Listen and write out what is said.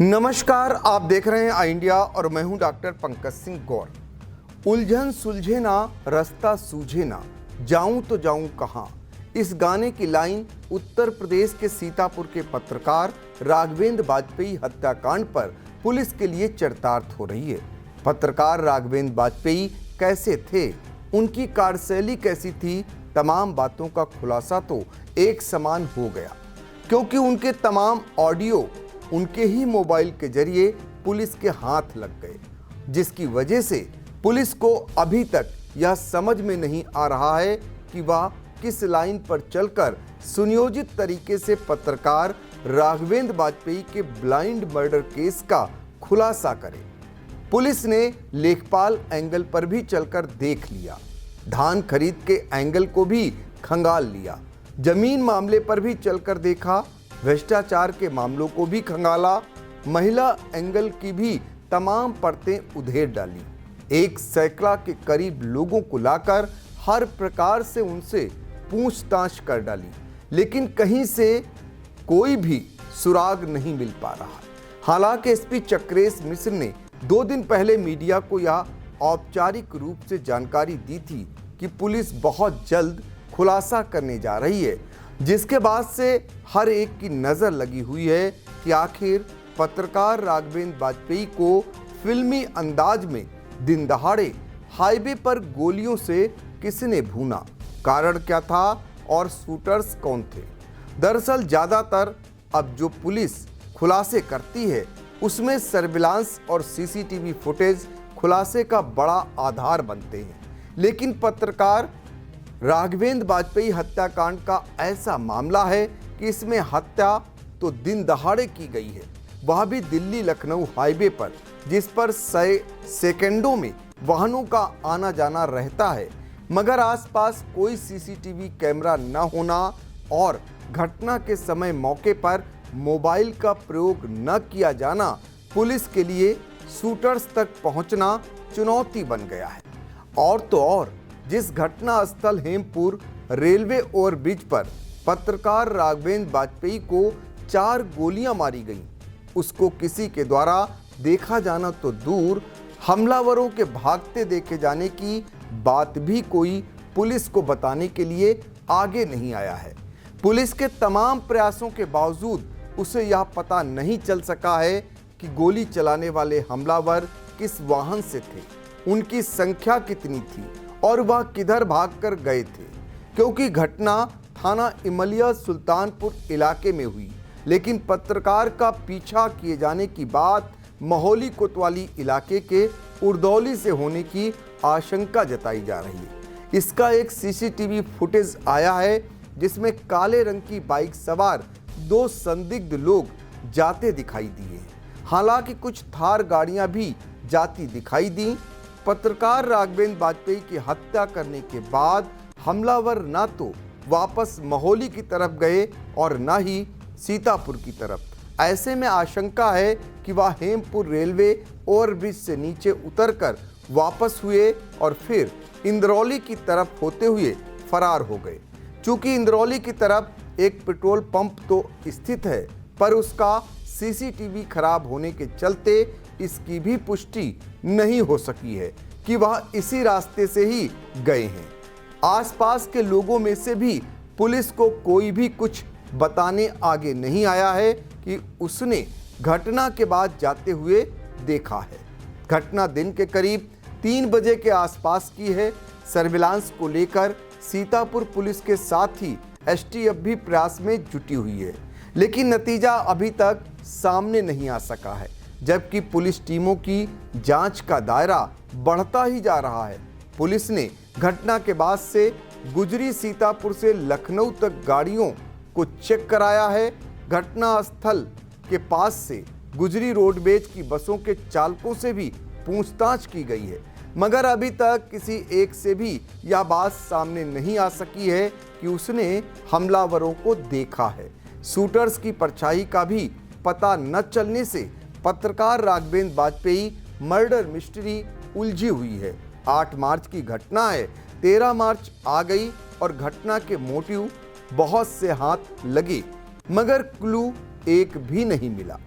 नमस्कार, आप देख रहे हैं आई इंडिया और मैं हूं डॉक्टर पंकज सिंह गौर। उलझन सुलझे ना, रास्ता सूझे ना, जाऊं तो जाऊं कहां। इस गाने की लाइन उत्तर प्रदेश के सीतापुर के पत्रकार राघवेंद्र वाजपेयी हत्याकांड पर पुलिस के लिए चरितार्थ हो रही है। पत्रकार राघवेंद्र वाजपेयी कैसे थे, उनकी कार्यशैली कैसी थी, तमाम बातों का खुलासा तो एक समान हो गया, क्योंकि उनके तमाम ऑडियो उनके ही मोबाइल के जरिए पुलिस के हाथ लग गए, जिसकी वजह से पुलिस को अभी तक यह समझ में नहीं आ रहा है कि वह किस लाइन पर चलकर सुनियोजित तरीके से पत्रकार राघवेंद्र वाजपेयी के ब्लाइंड मर्डर केस का खुलासा करे। पुलिस ने लेखपाल एंगल पर भी चलकर देख लिया, धान खरीद के एंगल को भी खंगाल लिया, जमीन मामले पर भी चलकर देखा, भ्रष्टाचार के मामलों को भी खंगाला, महिला एंगल की भी तमाम परतें उधेड़ डाली, एक सैकड़ा के करीब लोगों को लाकर हर प्रकार से उनसे पूछताछ कर डाली, लेकिन कहीं से कोई भी सुराग नहीं मिल पा रहा। हालांकि एसपी चक्रेश मिश्र ने 2 दिन पहले मीडिया को यह औपचारिक रूप से जानकारी दी थी कि पुलिस बहुत जल्द खुलासा करने जा रही है, जिसके बाद से हर एक की नज़र लगी हुई है कि आखिर पत्रकार राघवेंद्र वाजपेयी को फिल्मी अंदाज में दिन दहाड़े हाईवे पर गोलियों से किसने भूना, कारण क्या था और शूटर्स कौन थे। दरअसल ज़्यादातर अब जो पुलिस खुलासे करती है उसमें सर्विलांस और सीसीटीवी फुटेज खुलासे का बड़ा आधार बनते हैं, लेकिन पत्रकार राघवेंद्र वाजपेयी हत्याकांड का ऐसा मामला है कि इसमें हत्या तो दिन दहाड़े की गई है, वह भी दिल्ली लखनऊ हाईवे पर, जिस पर सेकंडों में वाहनों का आना जाना रहता है, मगर आसपास कोई सीसीटीवी कैमरा न होना और घटना के समय मौके पर मोबाइल का प्रयोग न किया जाना पुलिस के लिए शूटर्स तक पहुंचना चुनौती बन गया है। और तो और जिस घटना स्थल हेमपुर रेलवे ओवरब्रिज पर पत्रकार राघवेंद्र वाजपेयी को 4 गोलियां मारी गईं, उसको किसी के द्वारा देखा जाना तो दूर, हमलावरों के भागते देखे जाने की बात भी कोई पुलिस को बताने के लिए आगे नहीं आया है। पुलिस के तमाम प्रयासों के बावजूद उसे यह पता नहीं चल सका है कि गोली चलाने वाले हमलावर किस वाहन से थे, उनकी संख्या कितनी थी और वह किधर भागकर गए थे, क्योंकि घटना थाना इमलिया सुल्तानपुर इलाके में हुई, लेकिन पत्रकार का पीछा किए जाने की बात महोली कोतवाली इलाके के उर्दौली से होने की आशंका जताई जा रही है। इसका एक सीसीटीवी फुटेज आया है, जिसमें काले रंग की बाइक सवार 2 संदिग्ध लोग जाते दिखाई दिए। हालांकि कुछ थार गाड़ियां भी जाती दिखाई दी। पत्रकार राघवेंद्र वाजपेयी की हत्या करने के बाद हमलावर ना तो वापस महोली की तरफ गए और ना ही सीतापुर की तरफ। ऐसे में आशंका है कि वह हेमपुर रेलवे ओवरब्रिज से नीचे उतरकर वापस हुए और फिर इंद्रौली की तरफ होते हुए फरार हो गए। चूंकि इंद्रौली की तरफ एक पेट्रोल पंप तो स्थित है, पर उसका सीसीटीवी खराब होने के चलते इसकी भी पुष्टि नहीं हो सकी है कि वह इसी रास्ते से ही गए हैं। आसपास के लोगों में से भी पुलिस को कोई भी कुछ बताने आगे नहीं आया है कि उसने घटना के बाद जाते हुए देखा है। घटना दिन के करीब 3 बजे के आसपास की है। सर्विलांस को लेकर सीतापुर पुलिस के साथ ही एसटीएफ भी प्रयास में जुटी हुई है, लेकिन नतीजा अभी तक सामने नहीं आ सका है, जबकि पुलिस टीमों की जांच का दायरा बढ़ता ही जा रहा है। पुलिस ने घटना के बाद से गुजरी सीतापुर से लखनऊ तक गाड़ियों को चेक कराया है। घटना स्थल के पास से गुजरी रोडवेज की बसों के चालकों से भी पूछताछ की गई है, मगर अभी तक किसी एक से भी यह बात सामने नहीं आ सकी है कि उसने हमलावरों को देखा है। शूटर्स की परछाई का भी पता न चलने से पत्रकार राघवेंद्र वाजपेयी मर्डर मिस्ट्री उलझी हुई है। 8 मार्च की घटना है, 13 मार्च आ गई और घटना के मोटिव बहुत से हाथ लगे, मगर क्लू एक भी नहीं मिला।